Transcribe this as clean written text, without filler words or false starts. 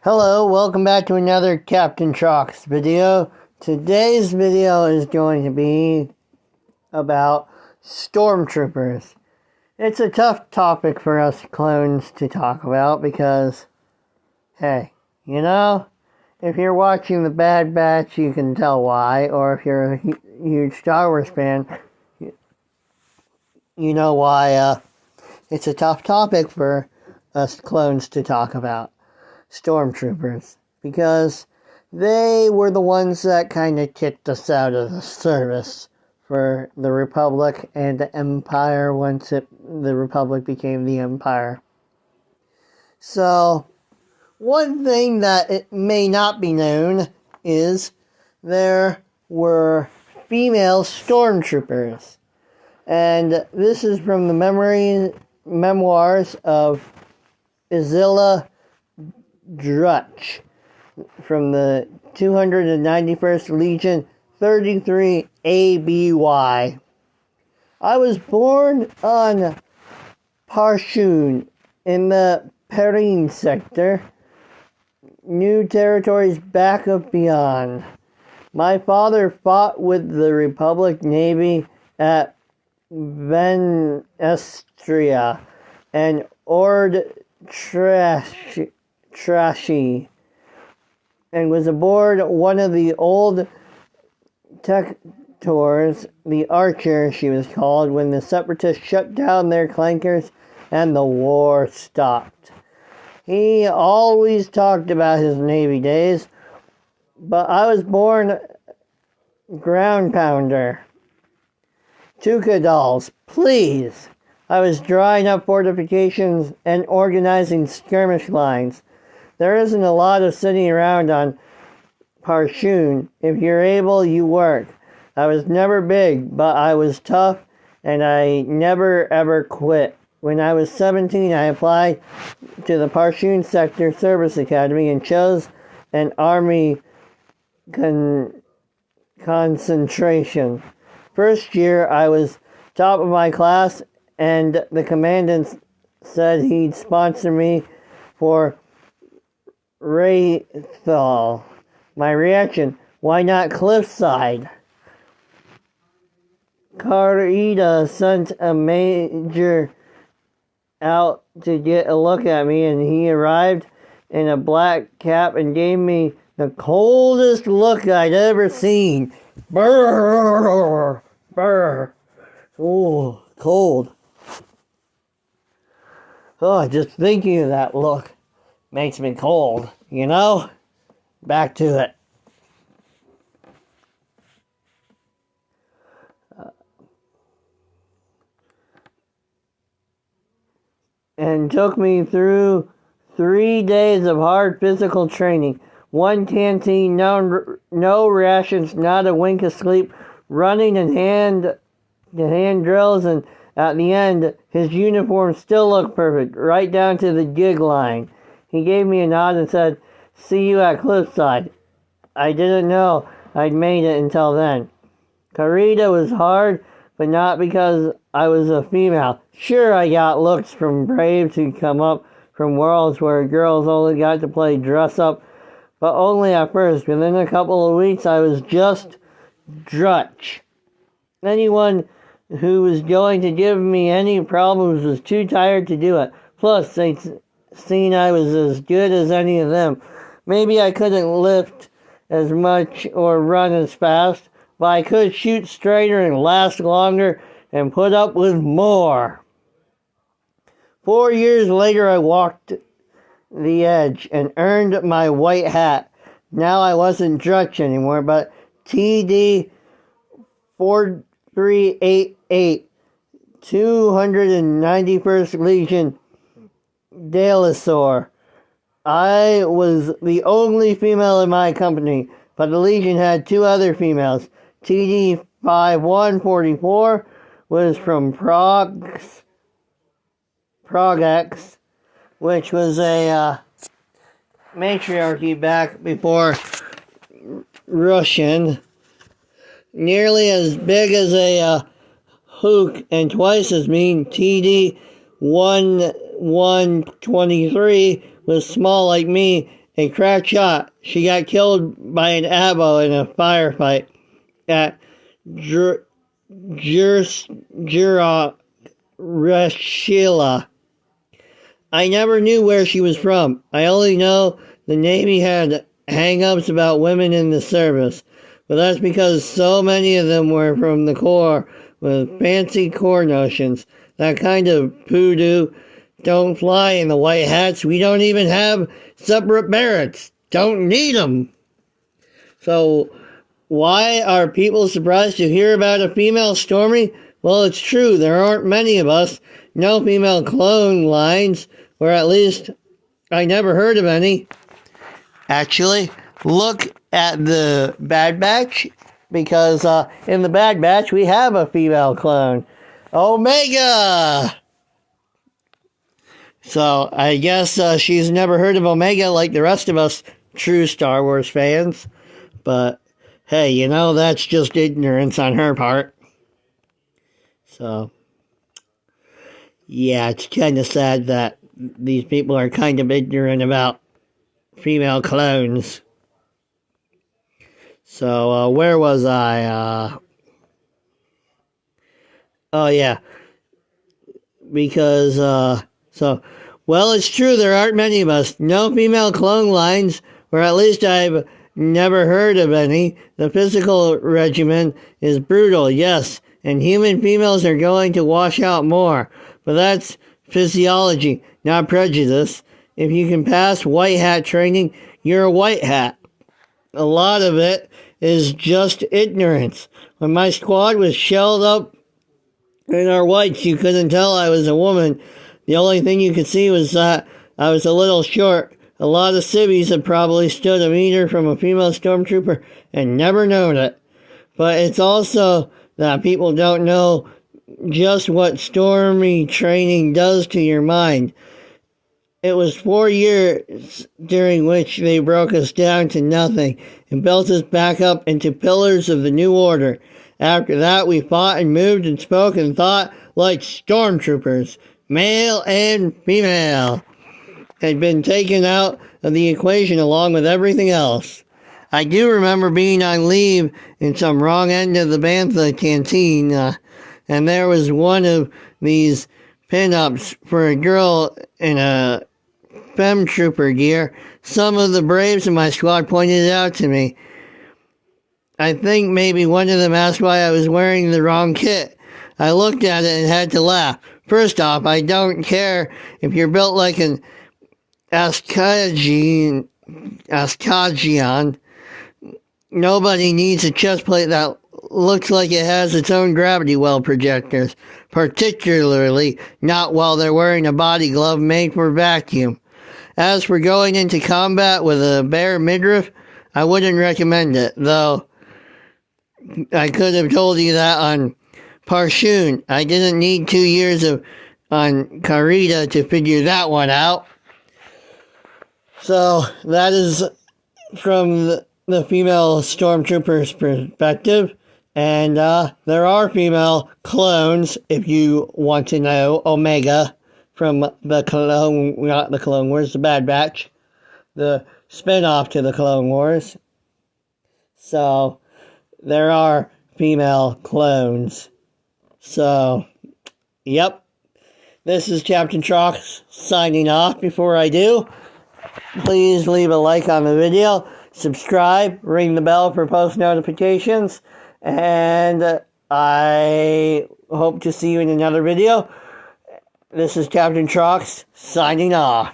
Hello, welcome back to another Captain Chalks video. Today's video is going to be about Stormtroopers. It's a tough topic for us clones to talk about because, hey, if you're watching The Bad Batch, you can tell why, or if you're a huge Star Wars fan, you know why it's a tough topic for us clones to talk about. Stormtroopers, because they were the ones that kind of kicked us out of the service for the Republic and the Empire once the Republic became the Empire. So, one thing that it may not be known is there were female Stormtroopers. And this is from the memoirs of Isilla Drutch from the 291st Legion 33 ABY. I was born on Parshun in the Perrine sector, New Territories back of beyond. My father fought with the Republic Navy at Venestria and Ord Trashy, and was aboard one of the old Tectors, the Archer she was called, when the Separatists shut down their clankers and the war stopped. He always talked about his Navy days, but I was born ground pounder. Tuca dolls, please. I was drawing up fortifications and organizing skirmish lines. There isn't a lot of sitting around on Parshun. If you're able, you work. I was never big, but I was tough, and I never ever quit. When I was 17, I applied to the Parshun Sector Service Academy and chose an Army concentration. First year, I was top of my class, and the commandant said he'd sponsor me for Wraithal. My reaction, why not Cliffside? Carida sent a major out to get a look at me, and he arrived in a black cap and gave me the coldest look I'd ever seen. Brrr, brrr. Oh, cold. Oh, just thinking of that look makes me cold, Back to it. And took me through 3 days of hard physical training. One canteen, no rations, not a wink of sleep, running and hand drills, and at the end, his uniform still looked perfect, right down to the gig line. He gave me a nod and said, "See you at Cliffside." I didn't know I'd made it until then. Carida was hard, but not because I was a female. Sure, I got looks from Braves who come up from worlds where girls only got to play dress-up, but only at first. Within a couple of weeks, I was just Drutch. Anyone who was going to give me any problems was too tired to do it. Plus, they'd seen I was as good as any of them. Maybe I couldn't lift as much or run as fast, but I could shoot straighter and last longer and put up with more. 4 years later, I walked the edge and earned my white hat. Now I wasn't Drutch anymore, but TD 4388, 291st Legion, Delasaur. I was the only female in my company, but the Legion had 2 other females. TD 5144 was from Progex, which was a matriarchy back before Russian. Nearly as big as a Hook and twice as mean. TD 1123 was small like me a crack shot. She got killed by an abo in a firefight at Rashila. I never knew where she was from. I only know the Navy had hang-ups about women in the service. But that's because so many of them were from the Corps with fancy Corps notions. That kind of voodoo don't fly in the white hats. We don't even have separate barracks. Don't need them. So why are people surprised to hear about a female Stormy? Well, it's true. There aren't many of us. No female clone lines, or at least I never heard of any. Actually, look at the Bad Batch, because in the Bad Batch we have a female clone, Omega. So I guess she's never heard of Omega like the rest of us true Star Wars fans. But hey, you know, that's just ignorance on her part. So yeah, it's kind of sad that these people are kind of ignorant about female clones. So, where was I? Oh, yeah. Because, well, it's true, there aren't many of us. No female clone lines, or at least I've never heard of any. The physical regimen is brutal, yes, and human females are going to wash out more. But that's physiology, not prejudice. If you can pass white hat training, you're a white hat. A lot of it is just ignorance. When my squad was shelled up in our whites, you couldn't tell I was a woman. The only thing you could see was that I was a little short. A lot of civvies had probably stood a meter from a female stormtrooper and never known it. But it's also that people don't know just what stormy training does to your mind. It was 4 years during which they broke us down to nothing and built us back up into pillars of the new order. After that, we fought and moved and spoke and thought like stormtroopers, male and female, had been taken out of the equation along with everything else. I do remember being on leave in some wrong end of the Bantha canteen, and there was one of these pin-ups for a girl in a Stormtrooper gear. Some of the braves in my squad pointed it out to me. I think maybe one of them asked why I was wearing the wrong kit. I looked at it and had to laugh. First off, I don't care if you're built like an Askajian. Nobody needs a chest plate that looks like it has its own gravity well projectors, particularly not while they're wearing a body glove made for vacuum. As for going into combat with a bare midriff, I wouldn't recommend it, though I could have told you that on Parshun. I didn't need 2 years on Karita to figure that one out. So that is from the female stormtrooper's perspective. And there are female clones, if you want to know. Omega from the Clone, not the Clone Wars, the Bad Batch, the spin-off to the Clone Wars. So there are female clones. So, yep. This is Captain Trox signing off. Before I do, please leave a like on the video, subscribe, ring the bell for post notifications, and I hope to see you in another video. This is Captain Trox signing off.